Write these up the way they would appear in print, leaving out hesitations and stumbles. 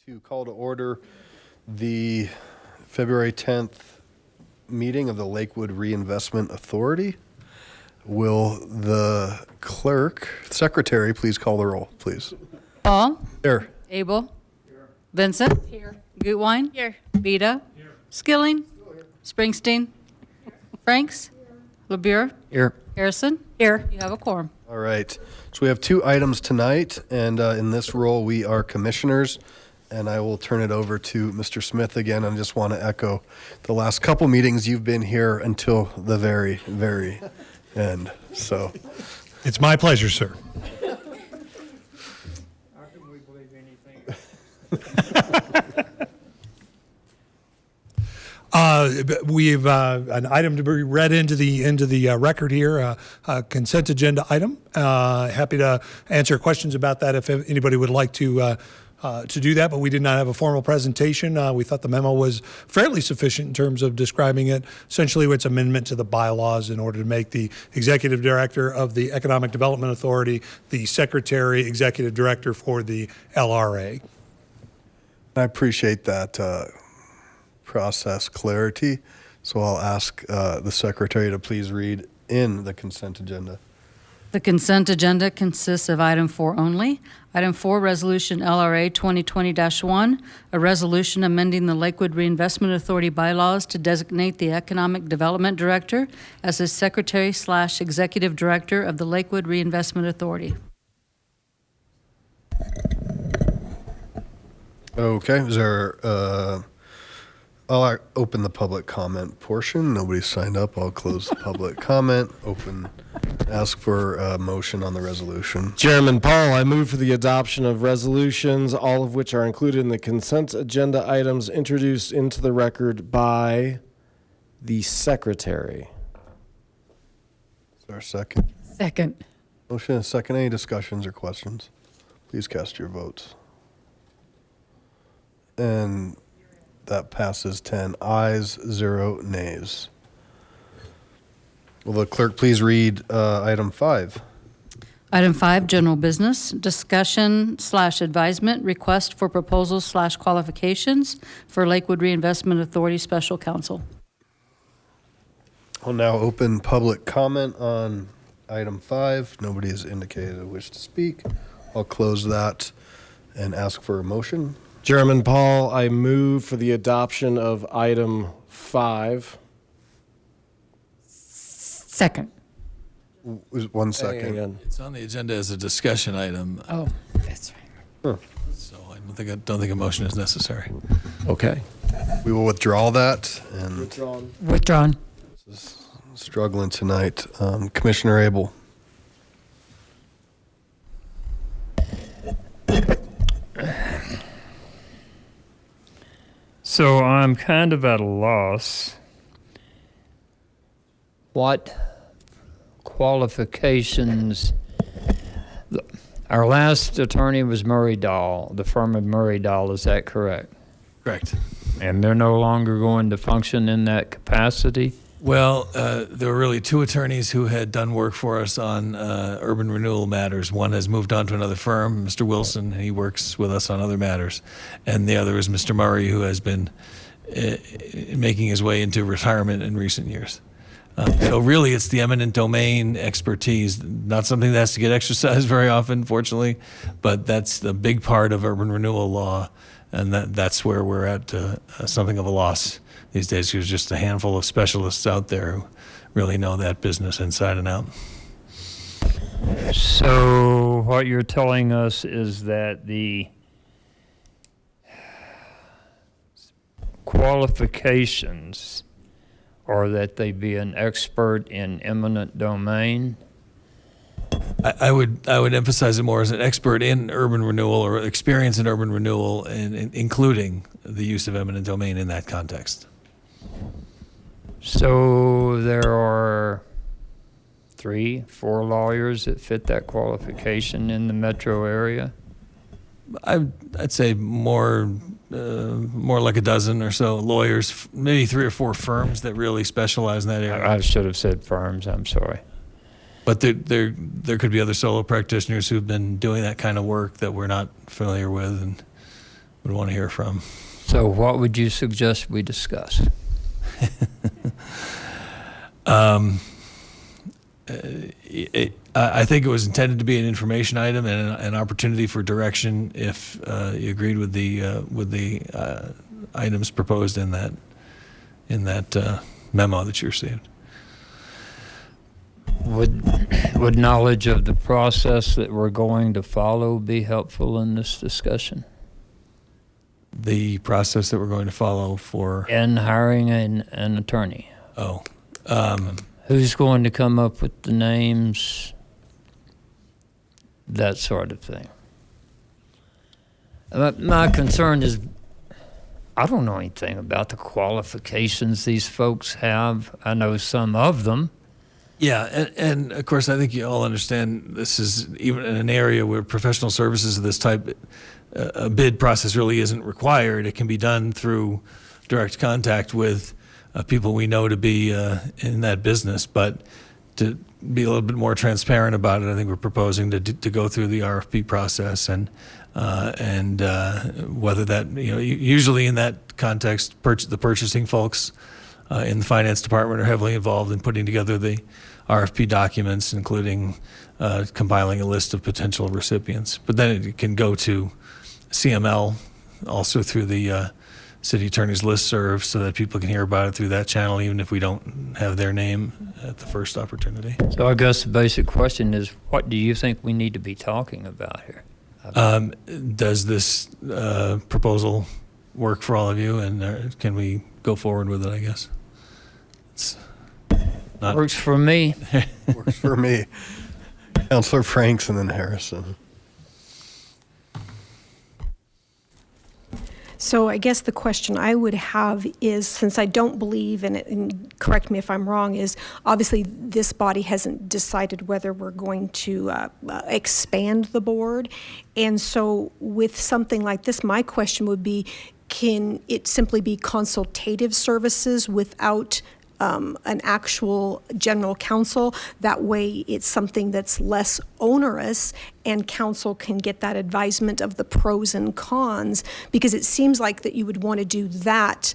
To call to order the February 10th meeting of the Lakewood Reinvestment Authority. Will the secretary, please call the roll, please? Paul? Here. Abel? Here. Vincent? Here. Gutwein? Here. Vita? Here. Skilling? Here. Springsteen? Here. Franks? Here. LeBure? Here. Harrison? Here. You have a quorum. All right. So we have two items tonight, and in this role we are commissioners. And I will turn it over to Mr. Smith again. I just want to echo the last couple meetings you've been here until the very, very end. So it's my pleasure, sir. How can we believe anything? We've an item to be read into the record here, a consent agenda item. Happy to answer questions about that if anybody would like to do that, but we did not have a formal presentation. We thought the memo was fairly sufficient in terms of describing it. Essentially, it's amendment to the bylaws in order to make the executive director of the Economic Development Authority the secretary executive director for the LRA. I appreciate that process clarity. So I'll ask the secretary to please read in the consent agenda. The consent agenda consists of item 4 only. Item 4, Resolution LRA 2020-1, a resolution amending the Lakewood Reinvestment Authority bylaws to designate the Economic Development Director as the Secretary/Executive Director of the Lakewood Reinvestment Authority. Okay, is there, I'll open the public comment portion. Nobody signed up. I'll close the public comment. Ask for a motion on the resolution. Chairman Paul, I move for the adoption of resolutions, all of which are included in the consent agenda items introduced into the record by the secretary. Is there a second? Second. Motion and second. Any discussions or questions? Please cast your votes. And that passes 10 ayes, 0 nays. Will the clerk please read item 5? Item 5, general business, discussion/advisement, request for proposals/qualifications for Lakewood Reinvestment Authority Special Counsel. I'll now open public comment on item 5. Nobody has indicated a wish to speak. I'll close that and ask for a motion. Chairman Paul, I move for the adoption of item 5. Second. 1 second. It's on the agenda as a discussion item, Oh, that's right. so I don't think a motion is necessary. Okay. We will withdraw that and Withdrawn. struggling tonight. Commissioner Abel. So I'm kind of at a loss. What qualifications? Our last attorney was Murray Dahl, the firm of Murray Dahl, is that correct? Correct. And they're no longer going to function in that capacity? Well, there were really two attorneys who had done work for us on urban renewal matters. One has moved on to another firm, Mr. Wilson. He works with us on other matters. And the other is Mr. Murray, who has been making his way into retirement in recent years. So really, it's the eminent domain expertise, not something that has to get exercised very often, fortunately, but that's the big part of urban renewal law, and that's where we're at something of a loss these days. There's just a handful of specialists out there who really know that business inside and out. So what you're telling us is that the qualifications or that they be an expert in eminent domain? I would emphasize it more as an expert in urban renewal or experience in urban renewal, and including the use of eminent domain in that context. So there are 3, 4 lawyers that fit that qualification in the metro area? I'd say more like a dozen or so lawyers, maybe 3 or 4 firms that really specialize in that area. I should have said firms, I'm sorry. But there could be other solo practitioners who've been doing that kind of work that we're not familiar with, and would want to hear from. So what would you suggest we discuss? I think it was intended to be an information item and an opportunity for direction if you agreed with the items proposed in that memo that you received. Would knowledge of the process that we're going to follow be helpful in this discussion? The process that we're going to follow for... In hiring an attorney? Oh. Who's going to come up with the names? That sort of thing. My concern is, I don't know anything about the qualifications these folks have. I know some of them. Yeah, and of course, I think you all understand this is even in an area where professional services of this type, a bid process really isn't required. It can be done through direct contact with people we know to be in that business. But to be a little bit more transparent about it, I think we're proposing to go through the RFP process and whether that, usually in that context, the purchasing folks in the finance department are heavily involved in putting together the RFP documents, including compiling a list of potential recipients. But then it can go to CML, also through the city attorney's listserv, so that people can hear about it through that channel, even if we don't have their name at the first opportunity. So I guess the basic question is, what do you think we need to be talking about here? Does this proposal work for all of you, and can we go forward with it, I guess? It's not... Works for me. Works for me. Councilor Franks and then Harrison. So I guess the question I would have is, since I don't believe in it, and correct me if I'm wrong, is obviously this body hasn't decided whether we're going to expand the board. And so with something like this, my question would be, can it simply be consultative services without an actual general counsel? That way it's something that's less onerous and council can get that advisement of the pros and cons, because it seems like that you would want to do that.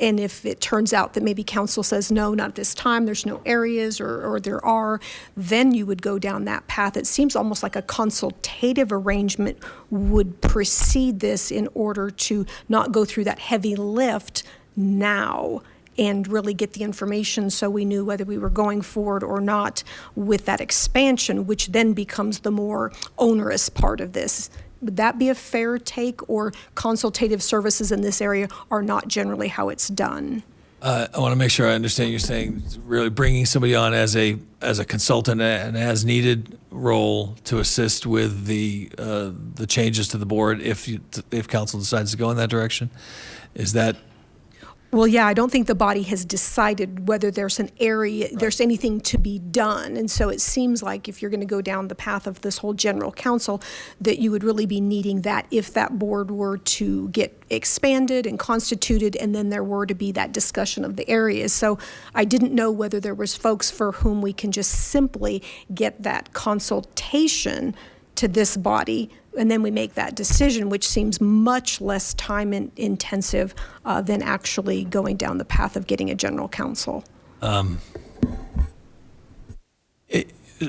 And if it turns out that maybe council says, no, not this time, there's no areas, or there are, then you would go down that path. It seems almost like a consultative arrangement would precede this in order to not go through that heavy lift now and really get the information so we knew whether we were going forward or not with that expansion, which then becomes the more onerous part of this. Would that be a fair take, or consultative services in this area are not generally how it's done? I want to make sure I understand you're saying really bringing somebody on as a consultant and as needed role to assist with the changes to the board if council decides to go in that direction. Is that? Well, yeah, I don't think the body has decided whether there's an area, there's anything to be done. And so it seems like if you're going to go down the path of this whole general counsel, that you would really be needing that if that board were to get expanded and constituted, and then there were to be that discussion of the areas. So I didn't know whether there was folks for whom we can just simply get that consultation to this body, and then we make that decision, which seems much less time intensive than actually going down the path of getting a general counsel.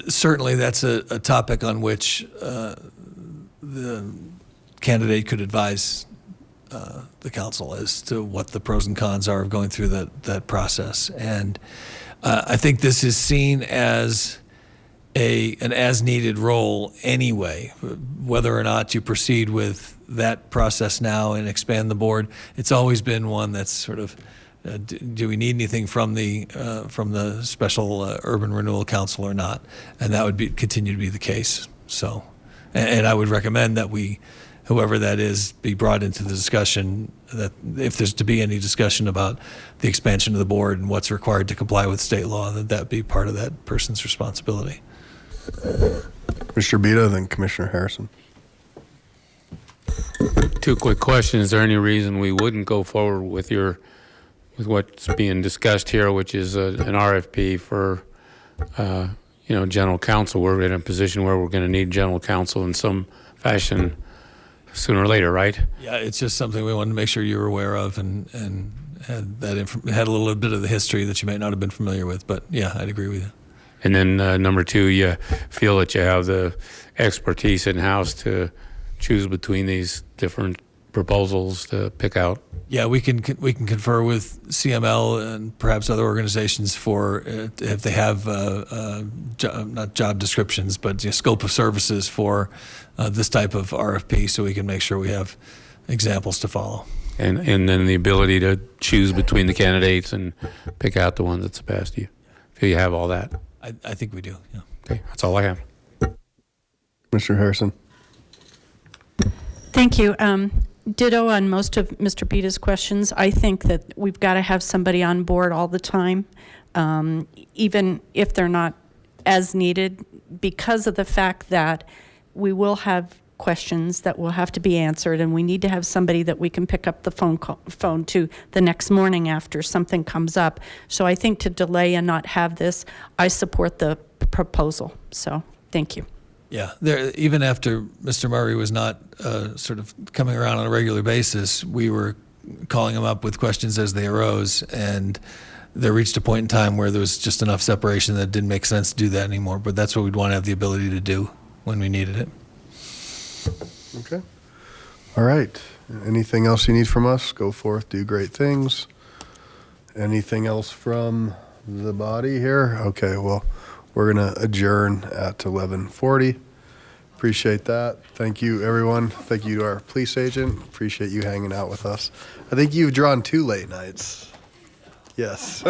Certainly that's a topic on which the candidate could advise the council as to what the pros and cons are of going through that process. And I think this is seen as an as-needed role anyway, whether or not you proceed with that process now and expand the board. It's always been one that's sort of, do we need anything from the special urban renewal council or not? And that would continue to be the case. So, and I would recommend that whoever that is, be brought into the discussion, that if there's to be any discussion about the expansion of the board and what's required to comply with state law, that be part of that person's responsibility. Commissioner Bito, then Commissioner Harrison. Two quick questions. Is there any reason we wouldn't go forward with what's being discussed here, which is an RFP for, general counsel? We're in a position where we're going to need general counsel in some fashion sooner or later, right? Yeah, it's just something we wanted to make sure you were aware of and had had a little bit of the history that you might not have been familiar with. But yeah, I'd agree with you. And then number two, you feel that you have the expertise in-house to choose between these different proposals to pick out. Yeah, we can confer with CML and perhaps other organizations for if they have not job descriptions, but scope of services for this type of RFP, so we can make sure we have examples to follow. And then the ability to choose between the candidates and pick out the one that's the best. You feel you have all that? I think we do. Yeah. Okay, that's all I have. Mr. Harrison. Thank you. Ditto on most of Mr. Pita's questions. I think that we've got to have somebody on board all the time, even if they're not as needed, because of the fact that we will have questions that will have to be answered, and we need to have somebody that we can pick up the phone to the next morning after something comes up. So I think to delay and not have this, I support the proposal. So thank you. Yeah, even after Mr. Murray was not sort of coming around on a regular basis, we were calling him up with questions as they arose, and there reached a point in time where there was just enough separation that it didn't make sense to do that anymore. But that's what we'd want to have the ability to do when we needed it. Okay. All right. Anything else you need from us? Go forth, do great things. Anything else from the body here? Okay, well, we're going to adjourn at 11:40. Appreciate that. Thank you, everyone. Thank you to our police agent. Appreciate you hanging out with us. I think you've drawn 2 late nights. Yes.